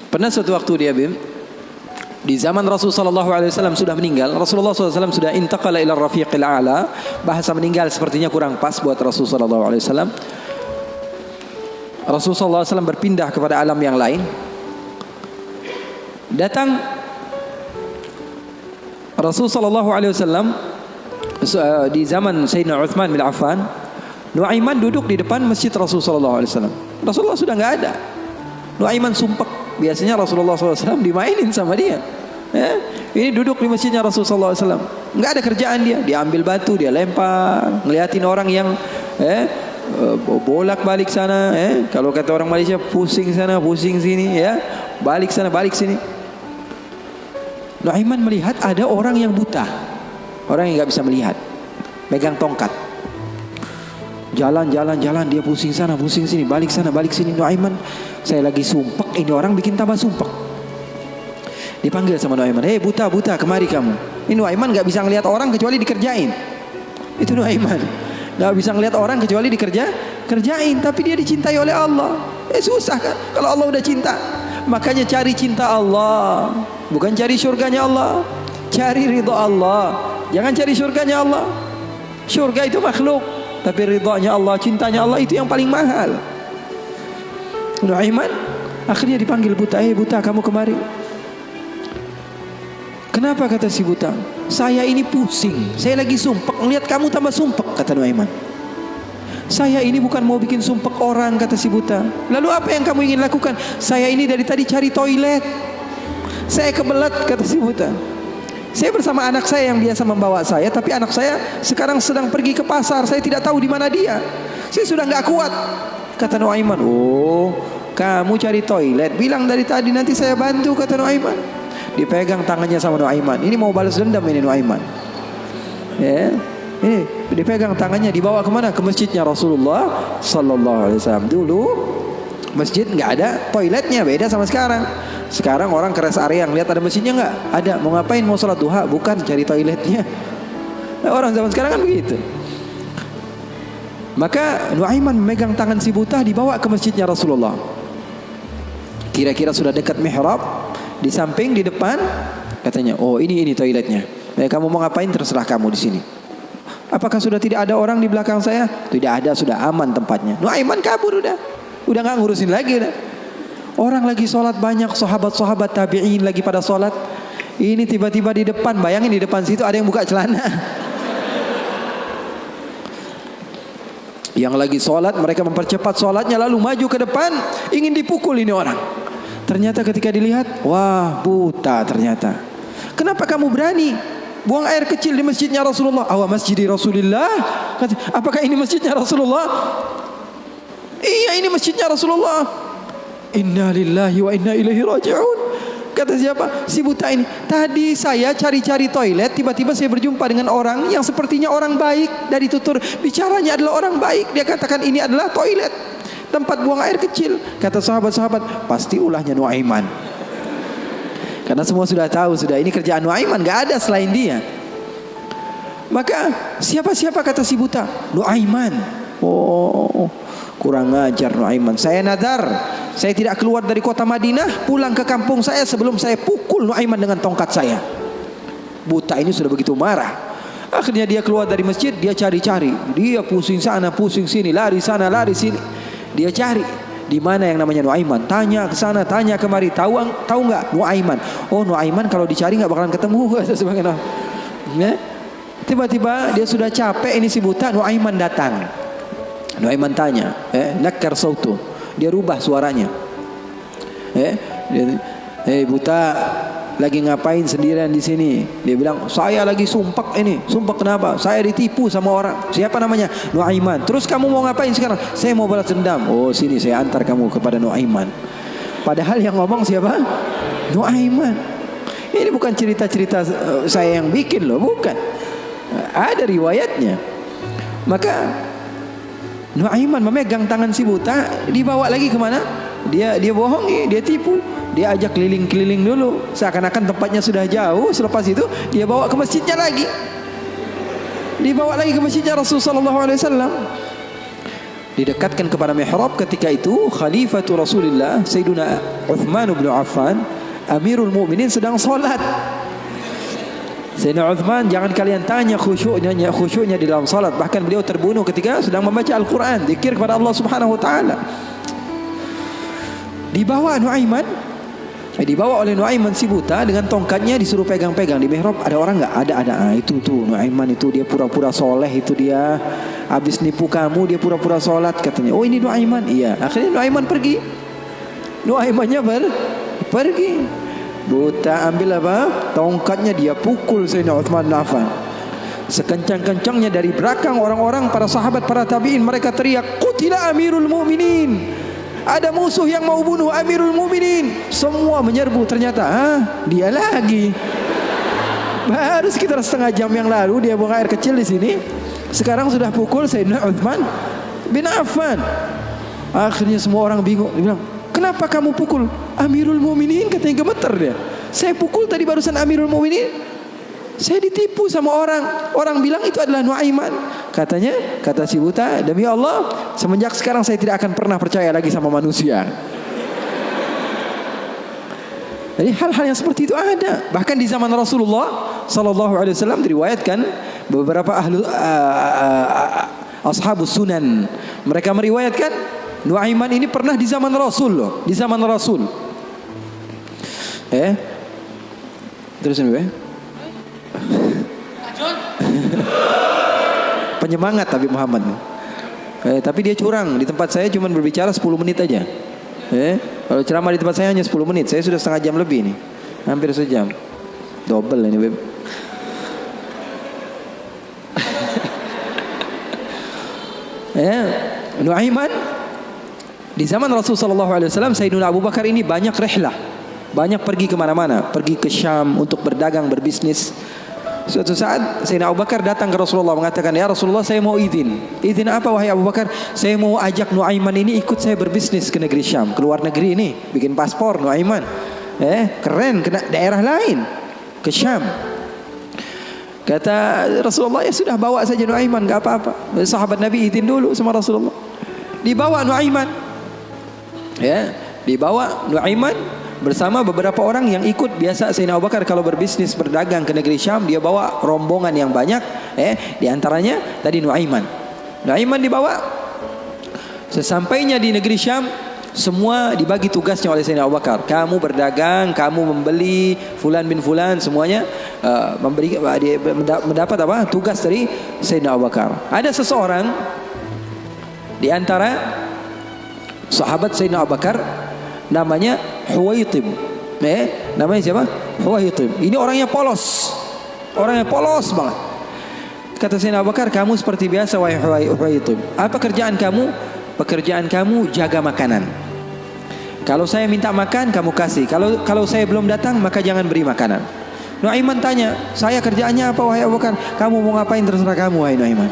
Pernah suatu waktu dia di zaman Rasulullah SAW sudah meninggal. Rasulullah SAW sudah intaqala ila rafiqil a'la. Bahasa meninggal sepertinya kurang pas buat Rasulullah SAW. Rasulullah SAW berpindah kepada alam yang lain. Datang Rasulullah SAW di zaman Sayyidina Uthman bin Affan. Nuaiman duduk di depan masjid Rasulullah SAW. Rasulullah sudah nggak ada. Nuaiman sumpek. Biasanya Rasulullah SAW dimainin sama dia. Ini duduk di masjidnya Rasulullah SAW. Nggak ada kerjaan dia. Dia ambil batu, dia lempar, ngeliatin orang yang bolak balik sana. Kalau kata orang Malaysia, pusing sana, pusing sini, balik sana, balik sini. Nuaiman melihat ada orang yang buta, orang yang nggak bisa melihat, megang tongkat. Jalan, dia pusing sana, pusing sini, balik sana, balik sini. Nuaiman, saya lagi sumpek, ini orang bikin tambah sumpek. Dipanggil sama Nuaiman, hei buta, kemari kamu. Ini Nuaiman gak bisa ngelihat orang kecuali dikerjain. Itu Nuaiman, gak bisa ngelihat orang kecuali kerjain. Tapi dia dicintai oleh Allah. Susah kan, kalau Allah udah cinta. Makanya cari cinta Allah, bukan cari surganya Allah. Cari ridha Allah, jangan cari surganya Allah. Surga itu makhluk, tapi ridhanya Allah, cintanya Allah itu yang paling mahal. Nuaiman akhirnya dipanggil buta, buta kamu kemari. Kenapa kata si buta? Saya ini pusing, saya lagi sumpek, ngelihat kamu tambah sumpek, kata Nuaiman. Saya ini bukan mau bikin sumpek orang, kata si buta. Lalu apa yang kamu ingin lakukan? Saya ini dari tadi cari toilet, saya kebelet, kata si buta. Saya bersama anak saya yang biasa membawa saya, tapi anak saya sekarang sedang pergi ke pasar. Saya tidak tahu di mana dia. Saya sudah nggak kuat, kata Nuaiman. Oh, kamu cari toilet, bilang dari tadi, nanti saya bantu, kata Nuaiman. Dipegang tangannya sama Nuaiman. Ini mau balas dendam ini Nuaiman. Ini dipegang tangannya, dibawa kemana? Ke masjidnya Rasulullah Sallallahu Alaihi Wasallam. Dulu masjid nggak ada toiletnya, beda sama sekarang. Sekarang orang ke rest area ngeliat ada masjidnya nggak? Ada. Mau ngapain? Mau sholat duha? Bukan, cari toiletnya. Nah, orang zaman sekarang kan begitu. Maka Nuaiman memegang tangan si buta, dibawa ke masjidnya Rasulullah. Kira-kira sudah dekat mihrab, di samping, di depan, katanya, oh ini toiletnya. Kamu mau ngapain? Terserah kamu di sini. Apakah sudah tidak ada orang di belakang saya? Tidak ada, sudah aman tempatnya. Nuaiman kabur udah nggak ngurusin lagi udah. Orang lagi sholat banyak, sahabat-sahabat tabi'in lagi pada sholat. Ini tiba-tiba di depan, bayangin di depan situ ada yang buka celana. Yang lagi sholat, mereka mempercepat sholatnya, lalu maju ke depan, ingin dipukul ini orang. Ternyata ketika dilihat, wah buta ternyata. Kenapa kamu berani buang air kecil di masjidnya Rasulullah? Awa masjidi Rasulullah. Apakah ini masjidnya Rasulullah? Iya, ini masjidnya Rasulullah. Inna lillahi wa inna ilaihi raji'un. Kata siapa? Si buta ini. Tadi saya cari-cari toilet, tiba-tiba saya berjumpa dengan orang yang sepertinya orang baik. Dari tutur bicaranya adalah orang baik. Dia katakan ini adalah toilet, tempat buang air kecil. Kata sahabat-sahabat, pasti ulahnya Nuaiman. Karena semua sudah tahu, sudah ini kerjaan Nuaiman, gak ada selain dia. Maka siapa kata si buta? Nuaiman. Oh, kurang ajar Nuaiman. Saya nadar, saya tidak keluar dari kota Madinah, pulang ke kampung saya sebelum saya pukul Nuaiman dengan tongkat saya. Buta ini sudah begitu marah. Akhirnya dia keluar dari masjid, dia cari-cari. Dia pusing sana, pusing sini, lari sana, lari sini. Dia cari di mana yang namanya Nuaiman. Tanya ke sana, tanya kemari. Tahu nggak Nuaiman? Oh, Nuaiman kalau dicari nggak bakalan ketemu. Tiba-tiba dia sudah capek, ini si buta. Nuaiman datang. Nuaiman tanya, nakar sautu. Dia rubah suaranya. Buta, lagi ngapain sendirian di sini? Dia bilang, saya lagi sumpek ini. Sumpek kenapa? Saya ditipu sama orang. Siapa namanya? Nuaiman. Terus kamu mau ngapain sekarang? Saya mau balas dendam. Oh, sini saya antar kamu kepada Nuaiman. Padahal yang ngomong siapa? Nuaiman. Ini bukan cerita-cerita saya yang bikin loh, bukan. Ada riwayatnya. Maka Nuaiman memegang tangan si buta, dibawa lagi kemana? Dia bohongi, dia tipu. Dia ajak keliling-keliling dulu, seakan-akan tempatnya sudah jauh. Selepas itu dia bawa ke masjidnya lagi. Dibawa lagi ke masjidnya Rasulullah SAW. didekatkan kepada mihrab. Ketika itu Khalifatul Rasulullah Sayyiduna Uthman bin Affan Amirul Mukminin sedang salat. Sayyidina Uthman, jangan kalian tanya khusyuknya di dalam salat. Bahkan beliau terbunuh ketika sedang membaca Al-Quran, zikir kepada Allah Subhanahu wa taala. Dibawa oleh Nuaiman si buta dengan tongkatnya, disuruh pegang-pegang di mihrab. Ada orang enggak? Ada. Itu tuh Nuaiman itu, dia pura-pura soleh, itu dia habis nipu kamu, dia pura-pura salat katanya. Oh, ini Nuaiman. Iya. Akhirnya Nuaiman pergi. Nuaimannya pergi. Buta ambil apa? Tongkatnya, dia pukul Sayyidina Uthman bin Affan. Sekencang-kencangnya dari belakang orang-orang, para sahabat, para tabi'in, mereka teriak, "Qutila Amirul Mukminin." Ada musuh yang mau bunuh Amirul Mukminin. Semua menyerbu. Ternyata dia lagi. Baru sekitar setengah jam yang lalu dia buang air kecil di sini. Sekarang sudah pukul Sayyidina Uthman bin Affan. Akhirnya semua orang bingung. Dia bilang, "Kenapa kamu pukul Amirul Mukminin?" Katanya gemeter dia. "Saya pukul tadi barusan Amirul Mukminin. Saya ditipu sama orang. Orang bilang itu adalah Nuaiman." Katanya, kata si buta, "Demi Allah, semenjak sekarang saya tidak akan pernah percaya lagi sama manusia." Jadi hal-hal yang seperti itu ada. Bahkan di zaman Rasulullah sallallahu alaihi wasallam diriwayatkan beberapa ashabus sunan, mereka meriwayatkan Nuaiman ini pernah di zaman Rasul loh, di zaman Rasul. Terusin be. Penyemangat Habib Muhammad. Tapi dia curang. Di tempat saya cuma berbicara 10 menit aja. Kalau ceramah di tempat saya hanya 10 menit. Saya sudah setengah jam lebih nih. Hampir sejam. Double ini Beb. Nuaiman di zaman Rasul sallallahu alaihi wasallam, Sayyidina Abu Bakar ini banyak rihlah, banyak pergi kemana-mana, pergi ke Syam untuk berdagang, berbisnis. Suatu saat Sayyidina Abu Bakar datang ke Rasulullah mengatakan, "Ya Rasulullah, saya mau izin." "Izin apa wahai Abu Bakar?" "Saya mau ajak Nuaiman ini ikut saya berbisnis ke negeri Syam, ke luar negeri ini, bikin paspor Nuaiman. Keren, ke daerah lain, ke Syam." Kata Rasulullah, "Ya sudah, bawa saja Nuaiman, enggak apa-apa." Sahabat Nabi izin dulu sama Rasulullah. Dibawa Nuaiman. Dibawa Nuaiman bersama beberapa orang yang ikut. Biasa Sayyidina Abu Bakar kalau berbisnis berdagang ke negeri Syam, dia bawa rombongan yang banyak. Di antaranya tadi Nuaiman. Nuaiman dibawa. Sesampainya di negeri Syam, semua dibagi tugasnya oleh Sayyidina Abu Bakar. Kamu berdagang, kamu membeli, fulan bin fulan, semuanya mendapat apa? Tugas dari Sayyidina Abu Bakar. Ada seseorang di antara sahabat Sayyidina Abu Bakar, namanya Huwaitib. Namanya siapa? Huwaitib. Ini orangnya polos. Orangnya polos banget. Kata Sayyidina Abu Bakar, "Kamu seperti biasa wahai Huwaitib. Apa kerjaan kamu?" "Pekerjaan kamu jaga makanan. Kalau saya minta makan, kamu kasih. Kalau saya belum datang, maka jangan beri makanan." Nuaiman tanya, "Saya kerjaannya apa wahai Abu Bakar?" "Kamu mau ngapain terserah kamu wahai Nuaiman.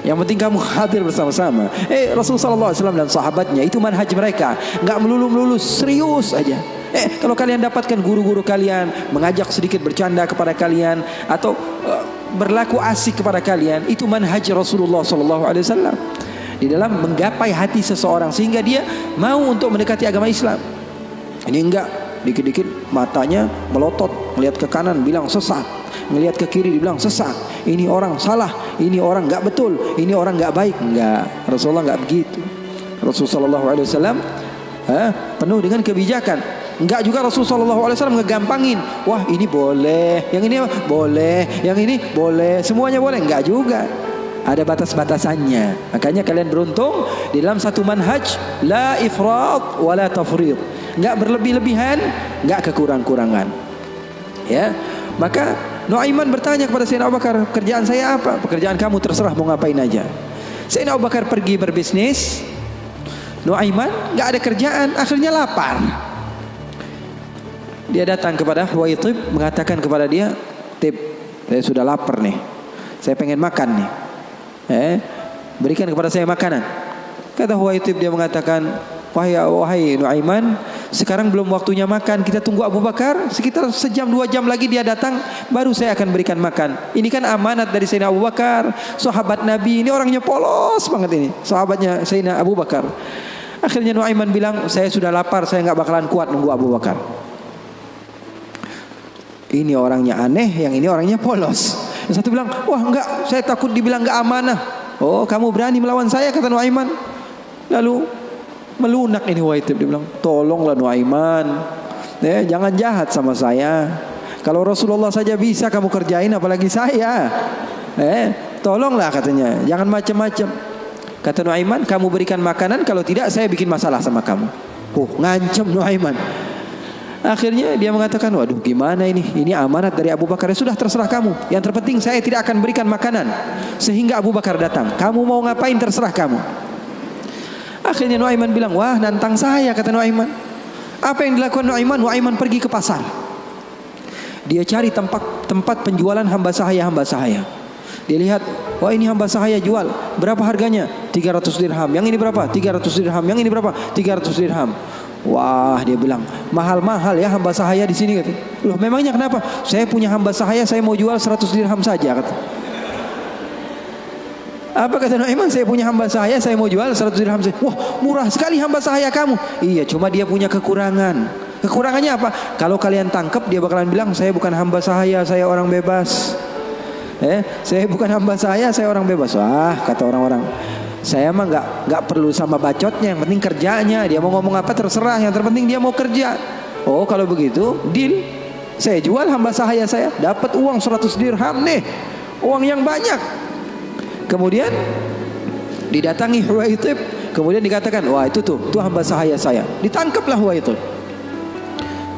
Yang penting kamu hadir bersama-sama." Rasulullah SAW dan sahabatnya itu manhaj mereka, nggak melulu serius aja. Kalau kalian dapatkan guru-guru kalian mengajak sedikit bercanda kepada kalian atau berlaku asik kepada kalian, itu manhaj Rasulullah SAW di dalam menggapai hati seseorang sehingga dia mau untuk mendekati agama Islam. Ini enggak, dikit-dikit matanya melotot, melihat ke kanan bilang sesat, melihat ke kiri dibilang sesat, ini orang salah, ini orang enggak betul, ini orang enggak baik. Enggak, Rasulullah enggak begitu. Rasulullah SAW penuh dengan kebijakan. Enggak juga Rasulullah SAW ngegampangin. Wah, ini boleh, yang ini boleh, yang ini boleh, semuanya boleh. Enggak juga, ada batas-batasannya. Makanya kalian beruntung di dalam satu manhaj, la ifrat wa la tafrid. Enggak berlebih-lebihan, enggak kekurang-kurangan. Maka Nuaiman bertanya kepada Sayyidina Abu Bakar, "Kerjaan saya apa?" "Pekerjaan kamu terserah, mau ngapain aja." Sayyidina Abu Bakar pergi berbisnis. Nuaiman enggak ada kerjaan, akhirnya lapar. Dia datang kepada Huwaitib, mengatakan kepada dia, "Tib, saya sudah lapar nih. Saya pengen makan nih. Berikan kepada saya makanan." Kata Huwaitib, dia mengatakan, Wahai Nuaiman, Sekarang belum waktunya makan, kita tunggu Abu Bakar. Sekitar sejam 2 jam lagi dia datang, baru saya akan berikan makan. Ini kan amanat dari Sayyidina Abu Bakar, sahabat Nabi. Ini orangnya polos banget ini, sahabatnya Sayyidina Abu Bakar. Akhirnya Nuaiman bilang, saya sudah lapar, saya nggak bakalan kuat nunggu Abu Bakar. Ini orangnya aneh, yang ini orangnya polos. Yang satu bilang, wah enggak, saya takut dibilang enggak amanah. Oh, kamu berani melawan saya, kata Nuaiman. Lalu melunak ini Huwaitib, dia bilang, tolonglah Nuaiman, jangan jahat sama saya. Kalau Rasulullah saja bisa kamu kerjain, apalagi saya. Tolonglah katanya, jangan macam-macam. Kata Nuaiman, kamu berikan makanan, kalau tidak saya bikin masalah sama kamu. Ngancam Nuaiman. Akhirnya dia mengatakan, waduh gimana ini? Ini amanat dari Abu Bakar. Ya sudah, terserah kamu. Yang terpenting saya tidak akan berikan makanan sehingga Abu Bakar datang. Kamu mau ngapain terserah kamu. Akhirnya Nuaiman bilang, wah nantang saya, kata Nuaiman. Apa yang dilakukan Nuaiman? Nuaiman pergi ke pasar. Dia cari tempat penjualan hamba sahaya. Dia lihat, wah ini hamba sahaya jual. Berapa harganya? 300 dirham. Yang ini berapa? 300 dirham. Yang ini berapa? 300 dirham. Wah, dia bilang, mahal-mahal ya hamba sahaya di sini, kata. Loh, memangnya kenapa? Saya punya hamba sahaya, saya mau jual 100 dirham saja, kata. Apa kata Nuaiman? Saya punya hamba sahaya, saya mau jual 100 dirham saja. Wah, murah sekali hamba sahaya kamu. Iya, cuma dia punya kekurangan. Kekurangannya apa? Kalau kalian tangkap, dia bakalan bilang, saya bukan hamba sahaya, saya orang bebas. Saya bukan hamba saya orang bebas. Wah, kata orang-orang, saya mah nggak perlu sama bacotnya, yang penting kerjanya. Dia mau ngomong apa terserah, yang terpenting dia mau kerja. Oh, kalau begitu deal. Saya jual hamba sahaya saya, dapat uang 100 dirham nih, uang yang banyak. Kemudian didatangi Huwaitib, kemudian dikatakan, wah itu tuh hamba sahaya saya. Ditangkaplah Huwaitib.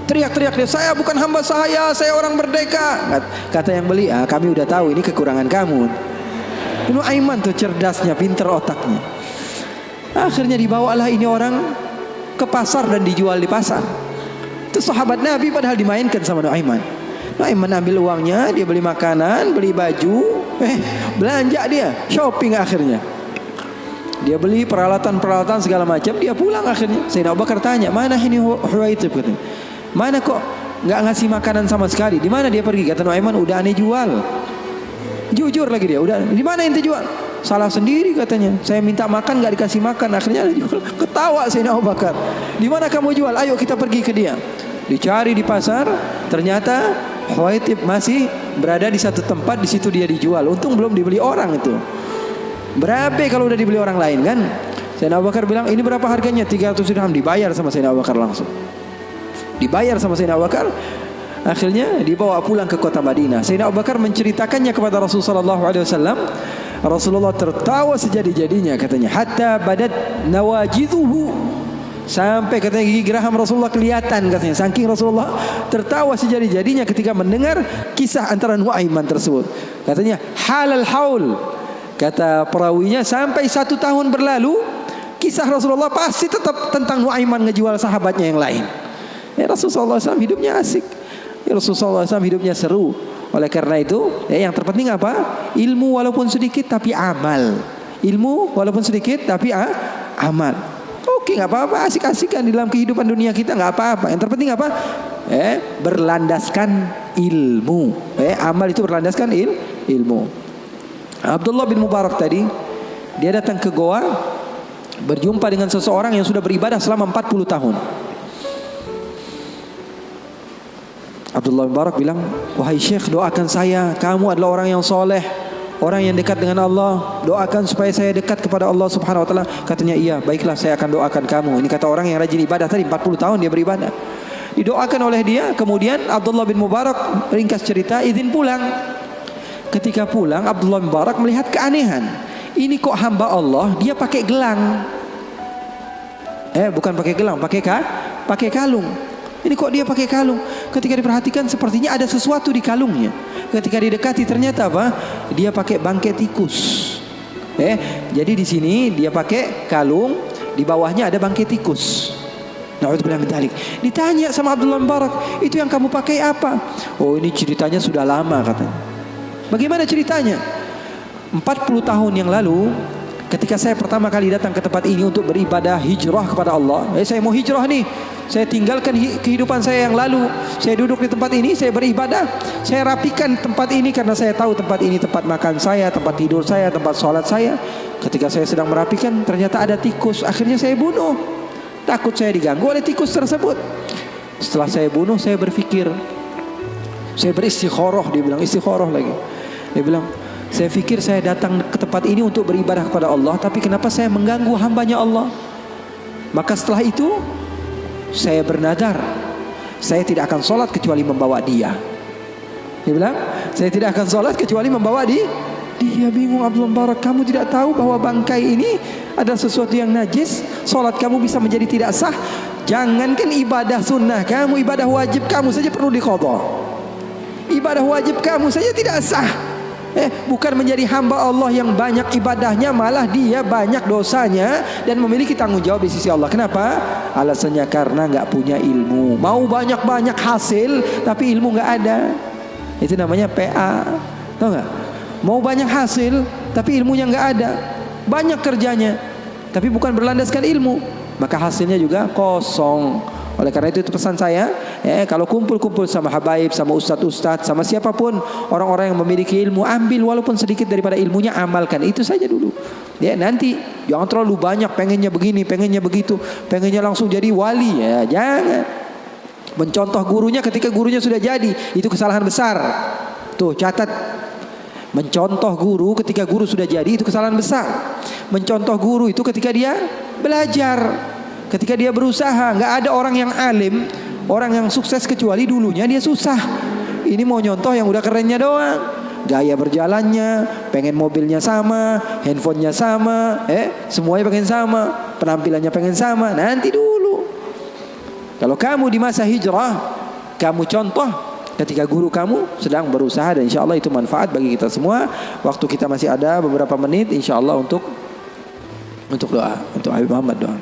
Teriak-teriak dia, saya bukan hamba sahaya, saya orang merdeka. Kata yang beli, kami udah tahu ini kekurangan kamu. Nuaiman tuh cerdasnya, pinter otaknya. Akhirnya dibawalah ini orang ke pasar dan dijual di pasar. Itu sahabat Nabi padahal dimainkan sama Nuaiman. Nuaiman ambil uangnya, dia beli makanan, beli baju, belanja dia, shopping akhirnya. Dia beli peralatan segala macam, dia pulang akhirnya. Sayyidina Abu Bakar tanya, mana ini Huwaitib, katanya. Mana kok nggak ngasih makanan sama sekali? Di mana dia pergi? Kata Nuaiman, udah aneh jual. Jujur lagi dia, udah di mana ente jual? Salah sendiri katanya. Saya minta makan nggak dikasih makan, akhirnya jual. Ketawa Sayyidina Abu Bakar. Di mana kamu jual? Ayo kita pergi ke dia. Dicari di pasar, ternyata Huwaitib masih berada di satu tempat, di situ dia dijual. Untung belum dibeli orang itu. Berapa kalau udah dibeli orang lain kan? Sayyidina Abu Bakar bilang, ini berapa harganya? 300 dirham. Dibayar sama Sayyidina Abu Bakar langsung. Dibayar sama Sayyidina Abu Bakar. Akhirnya dibawa pulang ke kota Madinah. Sayyidina Abu Bakar menceritakannya kepada Rasulullah SAW. Rasulullah tertawa sejadi-jadinya, katanya, hatta badat nawajidhuhu, sampai katanya gigi geraham Rasulullah kelihatan, katanya. Saking Rasulullah tertawa sejadi-jadinya ketika mendengar kisah antara Nuaiman tersebut. Katanya halal haul, kata perawinya, sampai 1 tahun berlalu kisah Rasulullah pasti tetap tentang Nuaiman ngejual sahabatnya yang lain. Rasulullah SAW hidupnya asik. Rasulullah SAW hidupnya seru. Oleh karena itu, yang terpenting apa? Ilmu walaupun sedikit tapi amal. Ilmu walaupun sedikit tapi amal. Oke, nggak apa-apa, asik-asikan di dalam kehidupan dunia kita, nggak apa-apa. Yang terpenting apa? Berlandaskan ilmu. Amal itu berlandaskan ilmu. Abdullah bin Mubarak tadi, dia datang ke goa, berjumpa dengan seseorang yang sudah beribadah selama 40 tahun. Abdullah bin Mubarak bilang, wahai Syekh, doakan saya, kamu adalah orang yang soleh, orang yang dekat dengan Allah, doakan supaya saya dekat kepada Allah Subhanahu wa taala. Katanya, iya, baiklah, saya akan doakan kamu. Ini kata orang yang rajin ibadah tadi, 40 tahun dia beribadah. Didoakan oleh dia. Kemudian Abdullah bin Mubarak, ringkas cerita, izin pulang. Ketika pulang, Abdullah bin Mubarak melihat keanehan. Ini kok hamba Allah dia pakai gelang. Bukan pakai gelang, pakai kalung. Ini kok dia pakai kalung? Ketika diperhatikan sepertinya ada sesuatu di kalungnya. Ketika didekati ternyata apa? Dia pakai bangkai tikus. Jadi di sini dia pakai kalung, di bawahnya ada bangkai tikus. Na'udzubillah min dzalik. Ditanya sama Abdullah bin Mubarak, itu yang kamu pakai apa? Oh, ini ceritanya sudah lama, katanya. Bagaimana ceritanya? 40 tahun yang lalu Ketika saya pertama kali datang ke tempat ini untuk beribadah hijrah kepada Allah, saya mau hijrah nih. Saya tinggalkan kehidupan saya yang lalu. Saya duduk di tempat ini, saya beribadah. Saya rapikan tempat ini karena saya tahu tempat ini tempat makan saya, tempat tidur saya, tempat sholat saya. Ketika saya sedang merapikan, ternyata ada tikus. Akhirnya saya bunuh. Takut saya diganggu oleh tikus tersebut. Setelah saya bunuh, saya berpikir, saya beristikharah. Dia bilang istikharah lagi. Dia bilang, saya pikir saya datang ke tempat ini untuk beribadah kepada Allah, tapi kenapa saya mengganggu hambanya Allah? Maka setelah itu saya bernadar, saya tidak akan sholat kecuali membawa dia. Dia bilang, saya tidak akan sholat kecuali membawa dia. Dia bingung, Abdul Barak, kamu tidak tahu bahwa bangkai ini ada sesuatu yang najis? Sholat kamu bisa menjadi tidak sah. Jangankan ibadah sunnah kamu, ibadah wajib kamu saja perlu diqadha. Ibadah wajib kamu saja tidak sah. Bukan menjadi hamba Allah yang banyak ibadahnya, malah dia banyak dosanya dan memiliki tanggung jawab di sisi Allah. Kenapa? Alasannya karena nggak punya ilmu. Mau banyak-banyak hasil tapi ilmu nggak ada. Itu namanya PA. Tahu nggak? Mau banyak hasil tapi ilmunya nggak ada. Banyak kerjanya tapi bukan berlandaskan ilmu, maka hasilnya juga kosong. Oleh karena itu pesan saya, kalau kumpul-kumpul sama habaib, sama ustadz-ustadz, sama siapapun orang-orang yang memiliki ilmu, ambil walaupun sedikit daripada ilmunya, amalkan itu saja dulu. Nanti jangan terlalu banyak, pengennya begini, pengennya begitu, pengennya langsung jadi wali, jangan. Mencontoh gurunya ketika gurunya sudah jadi, itu kesalahan besar. Tuh catat, mencontoh guru ketika guru sudah jadi itu kesalahan besar. Mencontoh guru itu ketika dia belajar. Ketika dia berusaha, nggak ada orang yang alim, orang yang sukses kecuali dulunya dia susah. Ini mau nyontoh yang udah kerennya doang. Gaya berjalannya, pengen mobilnya sama, handphonenya sama, semuanya pengen sama, penampilannya pengen sama. Nanti dulu. Kalau kamu di masa hijrah, kamu contoh ketika guru kamu sedang berusaha, dan insya Allah itu manfaat bagi kita semua. Waktu kita masih ada beberapa menit, insya Allah untuk doa, untuk Habib Muhammad doa.